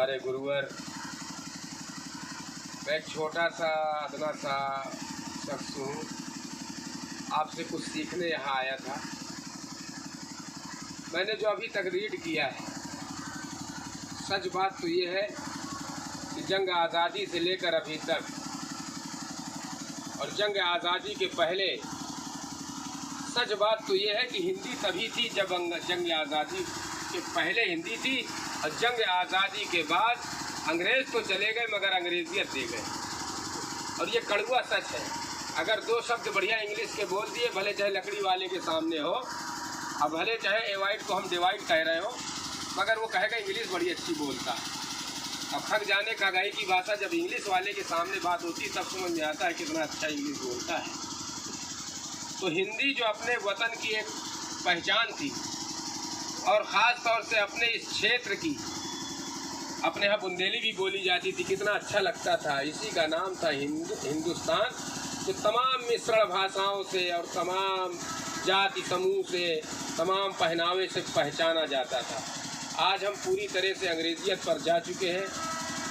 हमारे गुरुवर, मैं छोटा सा अदना सा शख्स हूँ, आपसे कुछ सीखने यहाँ आया था। मैंने जो अभी तक रीड किया है, सच बात तो ये है कि जंग आज़ादी से लेकर अभी तक और जंग आज़ादी के पहले, सच बात तो ये है कि हिंदी तभी थी जब जंग आज़ादी के पहले हिंदी थी, और जंग आज़ादी के बाद अंग्रेज़ तो चले गए मगर अंग्रेजियत दे गए। और ये कड़वा सच है। अगर दो शब्द बढ़िया इंग्लिश के बोल दिए, भले चाहे लकड़ी वाले के सामने हो, अब भले चाहे एवाइड को हम डिवाइड कह रहे हो, मगर वो कहेगा इंग्लिश बड़ी अच्छी बोलता है। अब थक जाने का गई की भाषा जब इंग्लिश वाले के सामने बात होती तब समझ में आता है कितना अच्छा इंग्लिश बोलता है। तो हिंदी जो अपने वतन की एक पहचान थी, और ख़ास तौर से अपने इस क्षेत्र की, अपने यहाँ बुंदेली भी बोली जाती थी, कितना अच्छा लगता था। इसी का नाम था हिंदुस्तान, जो तमाम मिश्रण भाषाओं से और तमाम जाति समूह से, तमाम पहनावे से पहचाना जाता था। आज हम पूरी तरह से अंग्रेजियत पर जा चुके हैं।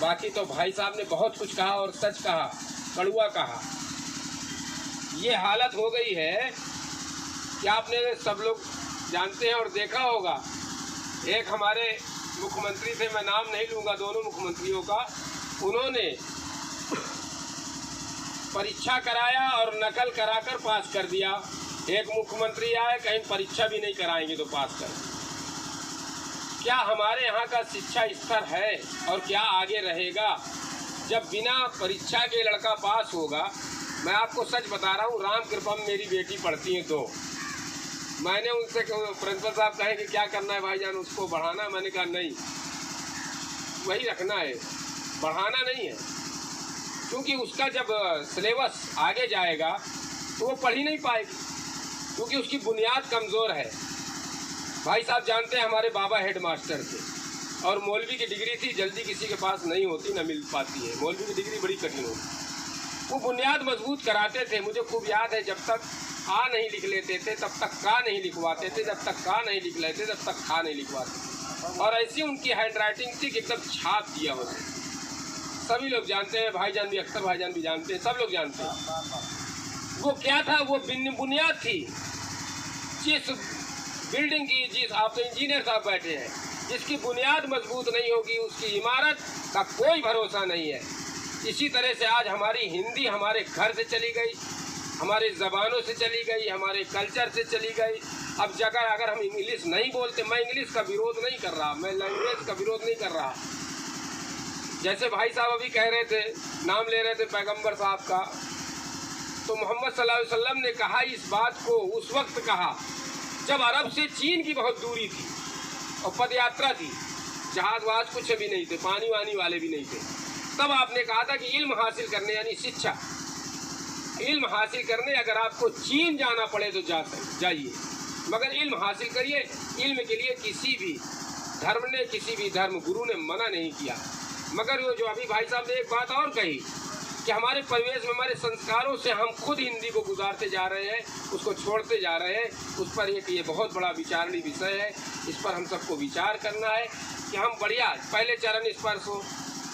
बाकी तो भाई साहब ने बहुत कुछ कहा और सच कहा, कड़वा कहा। ये हालत हो गई है कि आपने सब लोग जानते हैं और देखा होगा, एक हमारे मुख्यमंत्री थे, मैं नाम नहीं लूँगा दोनों मुख्यमंत्रियों का, उन्होंने परीक्षा कराया और नकल कराकर पास कर दिया। एक मुख्यमंत्री आए, कहीं परीक्षा भी नहीं कराएंगे तो पास कर। क्या हमारे यहाँ का शिक्षा स्तर है और क्या आगे रहेगा जब बिना परीक्षा के लड़का पास होगा? मैं आपको सच बता रहा हूँ, राम कृपा में मेरी बेटी पढ़ती है, तो मैंने उनसे प्रिंसिपल साहब कहे कि क्या करना है भाईजान, उसको बढ़ाना? मैंने कहा नहीं, वही रखना है, बढ़ाना नहीं है, क्योंकि उसका जब सिलेबस आगे जाएगा तो वो पढ़ ही नहीं पाएगी, क्योंकि उसकी बुनियाद कमज़ोर है। भाई साहब जानते हैं हमारे बाबा हेड मास्टर थे, और मौलवी की डिग्री थी, जल्दी किसी के पास नहीं होती, ना मिल पाती है। मौलवी की डिग्री बड़ी कठिन होती। वो बुनियाद मजबूत कराते थे। मुझे खूब याद है, जब तक आ नहीं लिख लेते थे तब तक का नहीं लिखवाते थे, जब तक का नहीं लिख लेते तब तक खा नहीं लिखवाते थे। और ऐसी उनकी हैंड राइटिंग थी कि एकदम छाप दिया होता। सभी लोग जानते हैं, भाईजान भी, अख्तर भाईजान भी जानते हैं, सब लोग जानते हैं। वो क्या था, वो बुनियाद थी। जिस बिल्डिंग की, जिस आप तो इंजीनियर साहब बैठे हैं, जिसकी बुनियाद मजबूत नहीं होगी उसकी इमारत का कोई भरोसा नहीं है। इसी तरह से आज हमारी हिंदी हमारे घर से चली गई, हमारे ज़बानों से चली गई, हमारे कल्चर से चली गई। अब जगह अगर हम इंग्लिश नहीं बोलते, मैं इंग्लिश का विरोध नहीं कर रहा, मैं लैंग्वेज का विरोध नहीं कर रहा। जैसे भाई साहब अभी कह रहे थे, नाम ले रहे थे पैगंबर साहब का, तो मोहम्मद सल्लल्लाहु अलैहि वसल्लम ने कहा इस बात को, उस वक्त कहा जब अरब से चीन की बहुत दूरी थी और पदयात्रा थी, जहाज वहाज कुछ भी नहीं थे, पानी वानी वाले भी नहीं थे। तब आपने कहा था कि इल्म हासिल करने, यानी शिक्षा, इल्म हासिल करने अगर आपको चीन जाना पड़े तो जाइए, मगर इल्म हासिल करिए। इल्म के लिए किसी भी धर्म ने, किसी भी धर्म गुरु ने मना नहीं किया। मगर वो जो अभी भाई साहब ने एक बात और कही कि हमारे परिवेश में, हमारे संस्कारों से हम खुद हिंदी को गुजारते जा रहे हैं, उसको छोड़ते जा रहे हैं। उस पर एक ये बहुत बड़ा विचारणीय विषय है। इस पर हम सबको विचार करना है कि हम बढ़िया, पहले चरण स्पर्श हो,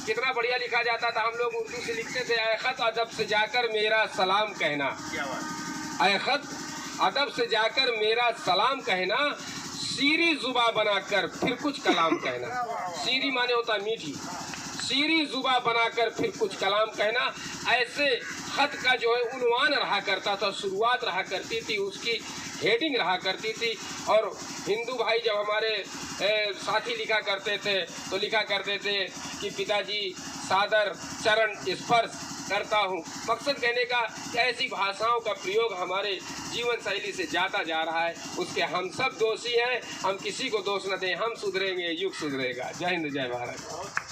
कितना बढ़िया लिखा जाता था। हम लोग उर्दू से लिखते थे, ऐ खत अदब से जाकर मेरा सलाम कहना, ऐ खत अदब से जाकर मेरा सलाम कहना, सीरी जुबा बनाकर फिर कुछ कलाम कहना। सीरी माने होता मीठी, सीरी जुबा बनाकर फिर कुछ कलाम कहना। ऐसे खत का जो है उन्वान रहा करता था, शुरुआत रहा करती थी, उसकी हेडिंग रहा करती थी। और हिंदू भाई जब हमारे साथी लिखा करते थे तो लिखा करते थे कि पिताजी सादर चरण स्पर्श करता हूँ। मकसद कहने का कि ऐसी भाषाओं का प्रयोग हमारे जीवन शैली से जाता जा रहा है, उसके हम सब दोषी हैं। हम किसी को दोष न दें, हम सुधरेंगे, युग सुधरेगा। जय हिंद, जय भारत।